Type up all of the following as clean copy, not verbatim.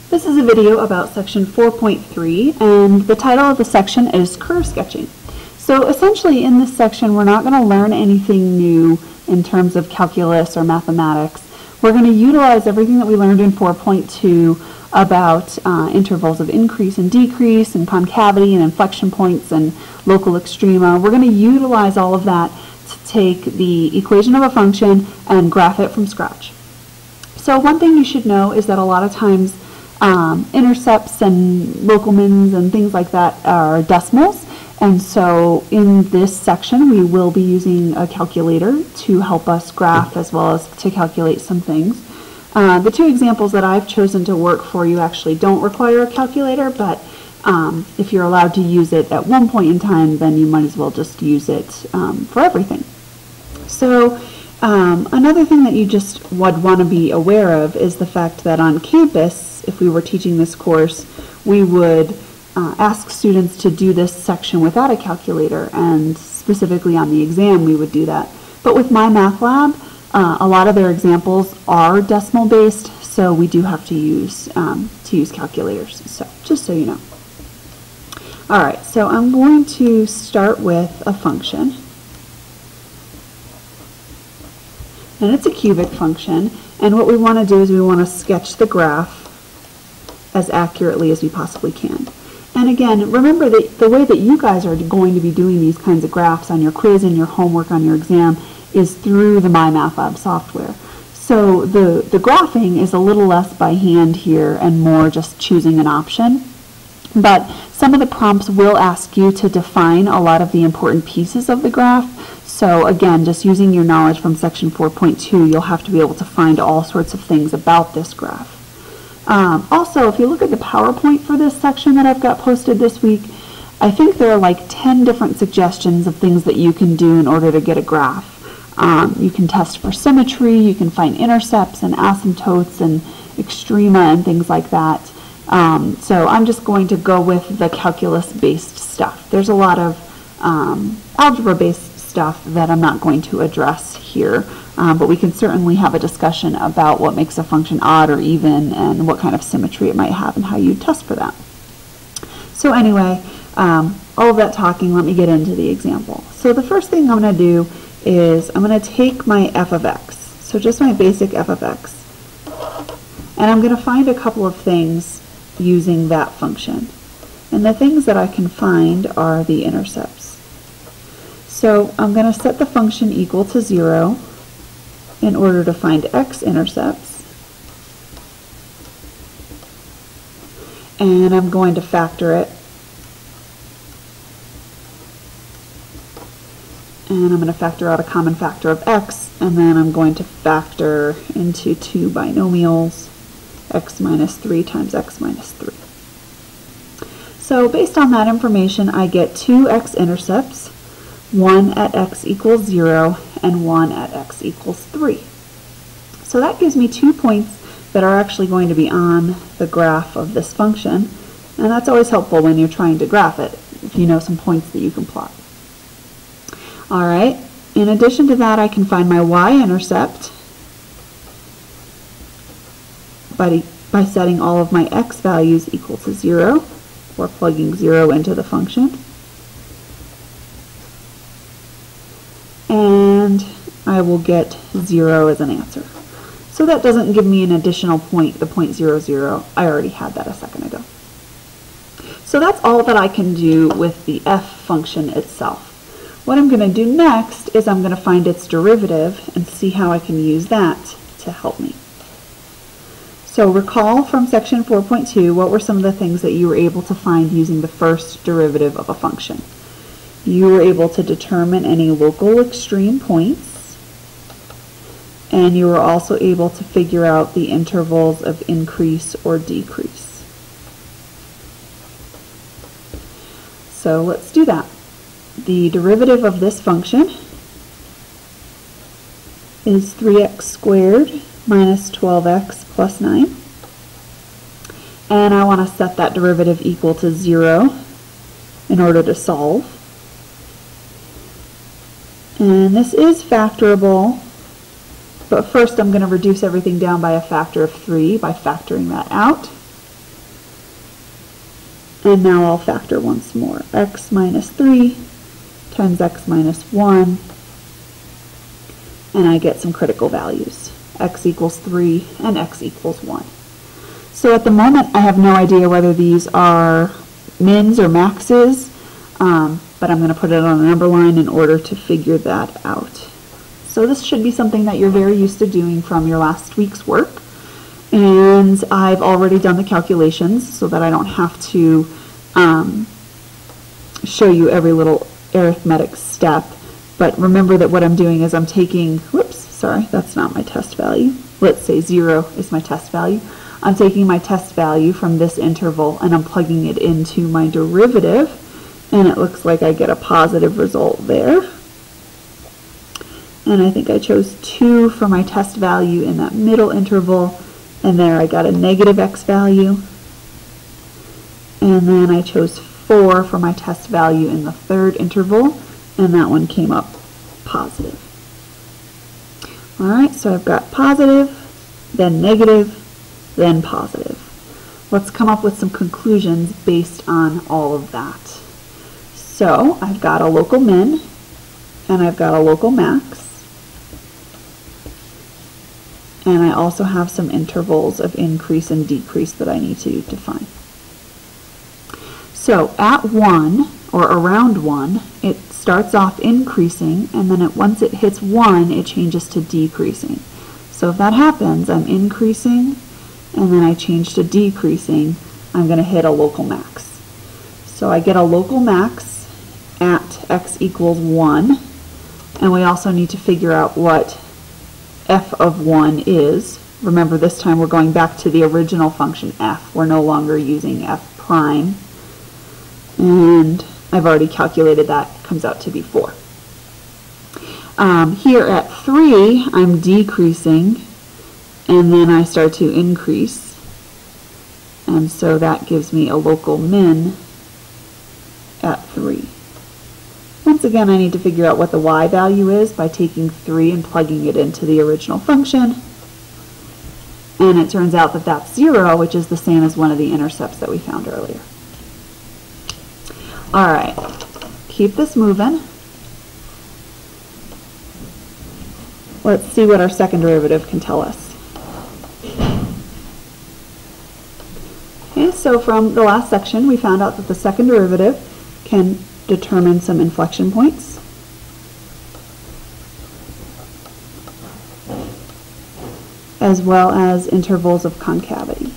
This is a video about section 4.3, and the title of the section is curve sketching. So essentially in this section we're not going to learn anything new in terms of calculus or mathematics. We're going to utilize everything that we learned in 4.2 about intervals of increase and decrease and concavity and inflection points and local extrema. We're going to utilize all of that to take the equation of a function and graph it from scratch. So one thing you should know is that a lot of times intercepts and local mins and things like that are decimals, and so in this section we will be using a calculator to help us graph as well as to calculate some things. The two examples that I've chosen to work for you actually don't require a calculator, but if you're allowed to use it at one point in time, then you might as well just use it for everything. So another thing that you just would want to be aware of is the fact that on campus, if we were teaching this course, we would ask students to do this section without a calculator, and specifically on the exam we would do that. But with MyMathLab, a lot of their examples are decimal based, so we do have to use calculators, so just so you know. Alright, so I'm going to start with a function, and it's a cubic function, and what we want to do is we want to sketch the graph as accurately as we possibly can. And again, remember that the way that you guys are going to be doing these kinds of graphs on your quiz and your homework on your exam is through the MyMathLab software. So the graphing is a little less by hand here and more just choosing an option. But some of the prompts will ask you to define a lot of the important pieces of the graph. So again, just using your knowledge from section 4.2, you'll have to be able to find all sorts of things about this graph. Also, if you look at the PowerPoint for this section that I've got posted this week, I think there are like 10 different suggestions of things that you can do in order to get a graph. You can test for symmetry, you can find intercepts and asymptotes and extrema and things like that. So I'm just going to go with the calculus-based stuff. There's a lot of algebra-based stuff that I'm not going to address here. But we can certainly have a discussion about what makes a function odd or even and what kind of symmetry it might have and how you test for that. So anyway, all of that talking, let me get into the example. So the first thing I'm going to do is I'm going to take my f of x, so just my basic f of x, and I'm going to find a couple of things using that function. And the things that I can find are the intercepts. So I'm going to set the function equal to 0 in order to find x-intercepts, and I'm going to factor it, and I'm going to factor out a common factor of x, and then I'm going to factor into two binomials, x minus 3 times x minus 3. So based on that information, I get two x-intercepts, one at x equals 0 and one at x equals 3. So that gives me 2 points that are actually going to be on the graph of this function, and that's always helpful when you're trying to graph it, if you know some points that you can plot. Alright, in addition to that, I can find my y-intercept by setting all of my x values equal to 0, or plugging 0 into the function. And I will get 0 as an answer. So that doesn't give me an additional point, the 0.00. I already had that a second ago. So that's all that I can do with the f function itself. What I'm going to do next is I'm going to find its derivative and see how I can use that to help me. So recall from section 4.2, what were some of the things that you were able to find using the first derivative of a function? You were able to determine any local extreme points, and you were also able to figure out the intervals of increase or decrease. So let's do that. The derivative of this function is 3x squared minus 12x plus 9. And I want to set that derivative equal to 0 in order to solve. And this is factorable, but first I'm going to reduce everything down by a factor of 3 by factoring that out. And now I'll factor once more. X minus 3 times x minus 1, and I get some critical values. X equals 3 and x equals 1. So at the moment I have no idea whether these are mins or maxes, but I'm going to put it on a number line in order to figure that out. So this should be something that you're very used to doing from your last week's work. And I've already done the calculations so that I don't have to show you every little arithmetic step. But remember that what I'm doing is I'm taking, whoops, sorry, that's not my test value. Let's say 0 is my test value. I'm taking my test value from this interval and I'm plugging it into my derivative, and it looks like I get a positive result there. And I think I chose 2 for my test value in that middle interval, and there I got a negative x value. And then I chose 4 for my test value in the third interval, and that one came up positive. Alright, so I've got positive, then negative, then positive. Let's come up with some conclusions based on all of that. So I've got a local min, and I've got a local max, and I also have some intervals of increase and decrease that I need to define. So at 1, or around 1, it starts off increasing, and then once it hits 1, it changes to decreasing. So if that happens, I'm increasing, and then I change to decreasing, I'm going to hit a local max. So I get a local max at x equals 1, and we also need to figure out what f of 1 is. Remember, this time we're going back to the original function f. We're no longer using f prime, and I've already calculated that. It comes out to be 4. Here at 3, I'm decreasing, and then I start to increase, and so that gives me a local min at 3. Once again, I need to figure out what the y value is by taking 3 and plugging it into the original function, and it turns out that that's 0, which is the same as one of the intercepts that we found earlier. Alright, keep this moving. Let's see what our second derivative can tell us. Okay, so from the last section, we found out that the second derivative can determine some inflection points. As well as intervals of concavity.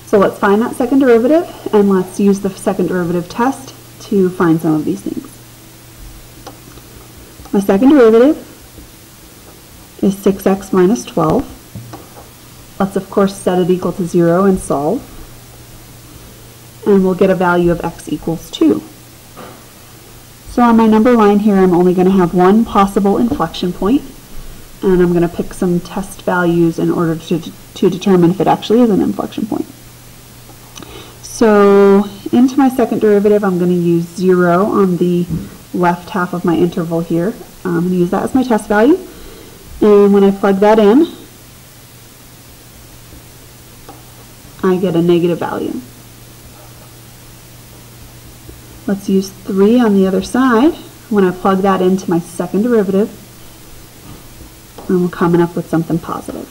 So let's find that second derivative, and let's use the second derivative test to find some of these things. My second derivative is 6x minus 12. Let's of course set it equal to 0 and solve. And we'll get a value of x equals 2. So on my number line here, I'm only going to have one possible inflection point, and I'm going to pick some test values in order to determine if it actually is an inflection point. So into my second derivative, I'm going to use 0 on the left half of my interval here. I'm going to use that as my test value. And when I plug that in, I get a negative value. Let's use 3 on the other side. When I plug that into my second derivative, and we're coming up with something positive.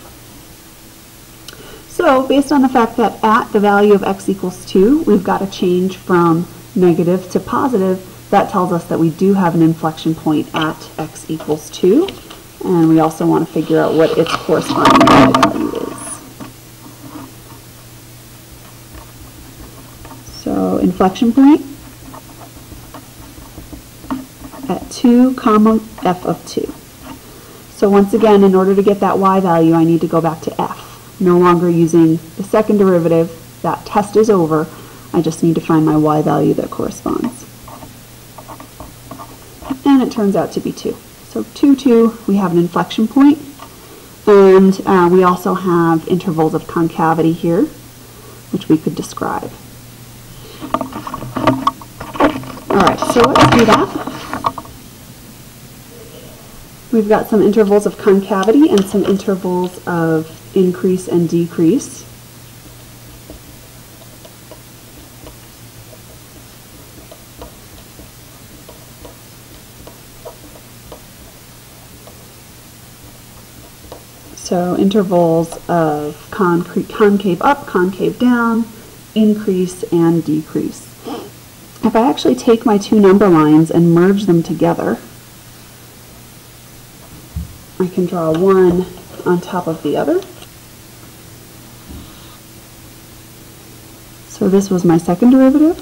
So based on the fact that at the value of x equals 2, we've got to change from negative to positive, that tells us that we do have an inflection point at x equals 2. And we also want to figure out what its corresponding y value is. So inflection point at 2 comma f of 2. So once again, in order to get that y value, I need to go back to f. No longer using the second derivative. That test is over. I just need to find my y value that corresponds. And it turns out to be 2. So 2, 2, we have an inflection point, and we also have intervals of concavity here, which we could describe. Alright, so let's do that. We've got some intervals of concavity and some intervals of increase and decrease. So intervals of concave up, concave down, increase and decrease. If I actually take my two number lines and merge them together, I can draw one on top of the other. So this was my second derivative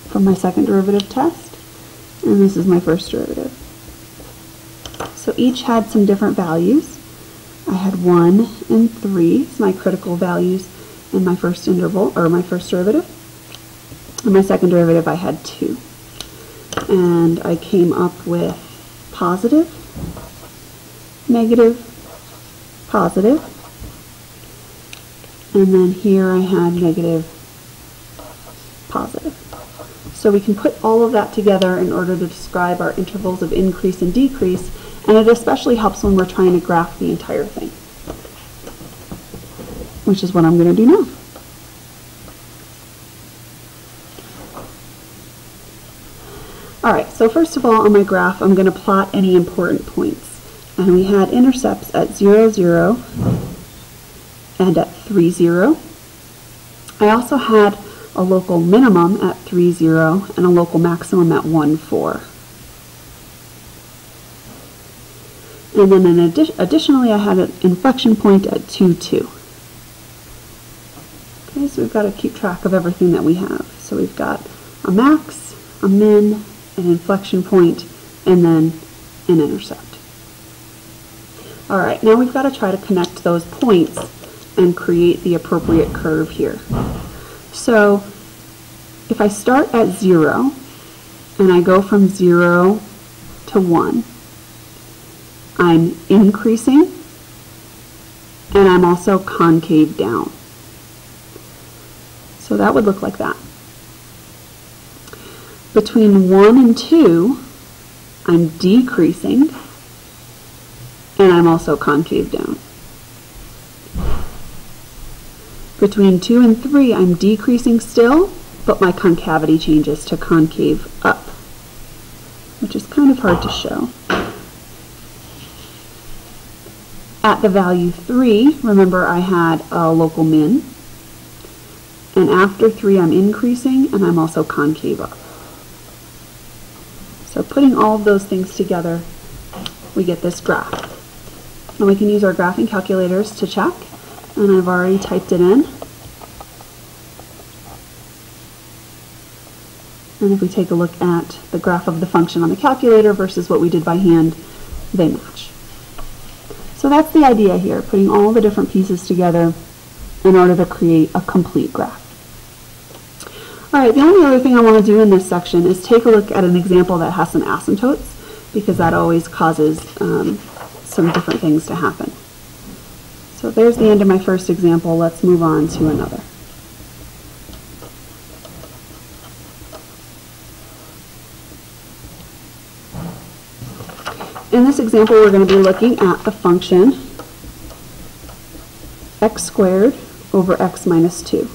from my second derivative test, and this is my first derivative. So each had some different values. I had 1 and 3 as my critical values in my first interval, or my first derivative. In my second derivative I had 2. And I came up with positive, negative, positive, and then here I had negative, positive. So we can put all of that together in order to describe our intervals of increase and decrease, and it especially helps when we're trying to graph the entire thing, which is what I'm going to do now. Alright, so first of all on my graph I'm going to plot any important points. And we had intercepts at 0, 0 and at 3, 0. I also had a local minimum at 3, 0 and a local maximum at 1, 4. And then additionally I had an inflection point at 2, 2. Okay, so we've got to keep track of everything that we have. So we've got a max, a min, an inflection point, and then an intercept. Alright, now we've got to try to connect those points and create the appropriate curve here. So if I start at 0 and I go from 0 to 1, I'm increasing and I'm also concave down. So that would look like that. Between 1 and 2, I'm decreasing and I'm also concave down. Between 2 and 3, I'm decreasing still, but my concavity changes to concave up, which is kind of hard to show. At the value 3, remember I had a local min, and after 3 I'm increasing and I'm also concave up. So putting all of those things together, we get this graph. And we can use our graphing calculators to check, and I've already typed it in. And if we take a look at the graph of the function on the calculator versus what we did by hand, they match. So that's the idea here, putting all the different pieces together in order to create a complete graph. Alright, the only other thing I want to do in this section is take a look at an example that has some asymptotes, because that always causes some different things to happen. So there's the end of my first example. Let's move on to another. In this example, we're going to be looking at the function x squared over x minus 2.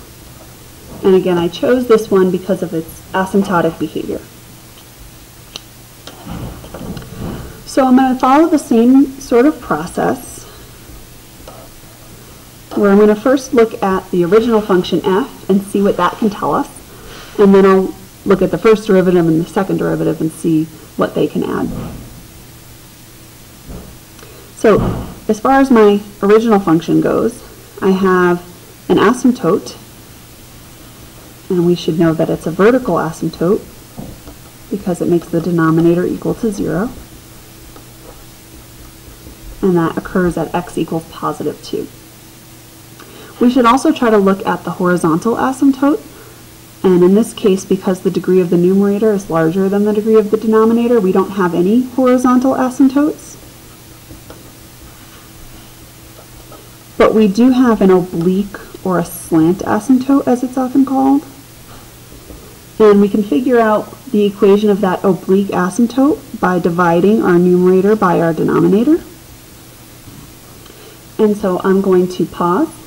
And again, I chose this one because of its asymptotic behavior. So I'm going to follow the same sort of process, where I'm going to first look at the original function f and see what that can tell us, and then I'll look at the first derivative and the second derivative and see what they can add. So as far as my original function goes, I have an asymptote, and we should know that it's a vertical asymptote because it makes the denominator equal to 0, and that occurs at x equals positive 2. We should also try to look at the horizontal asymptote, and in this case, because the degree of the numerator is larger than the degree of the denominator, we don't have any horizontal asymptotes. But we do have an oblique or a slant asymptote, as it's often called. And we can figure out the equation of that oblique asymptote by dividing our numerator by our denominator. And so I'm going to pause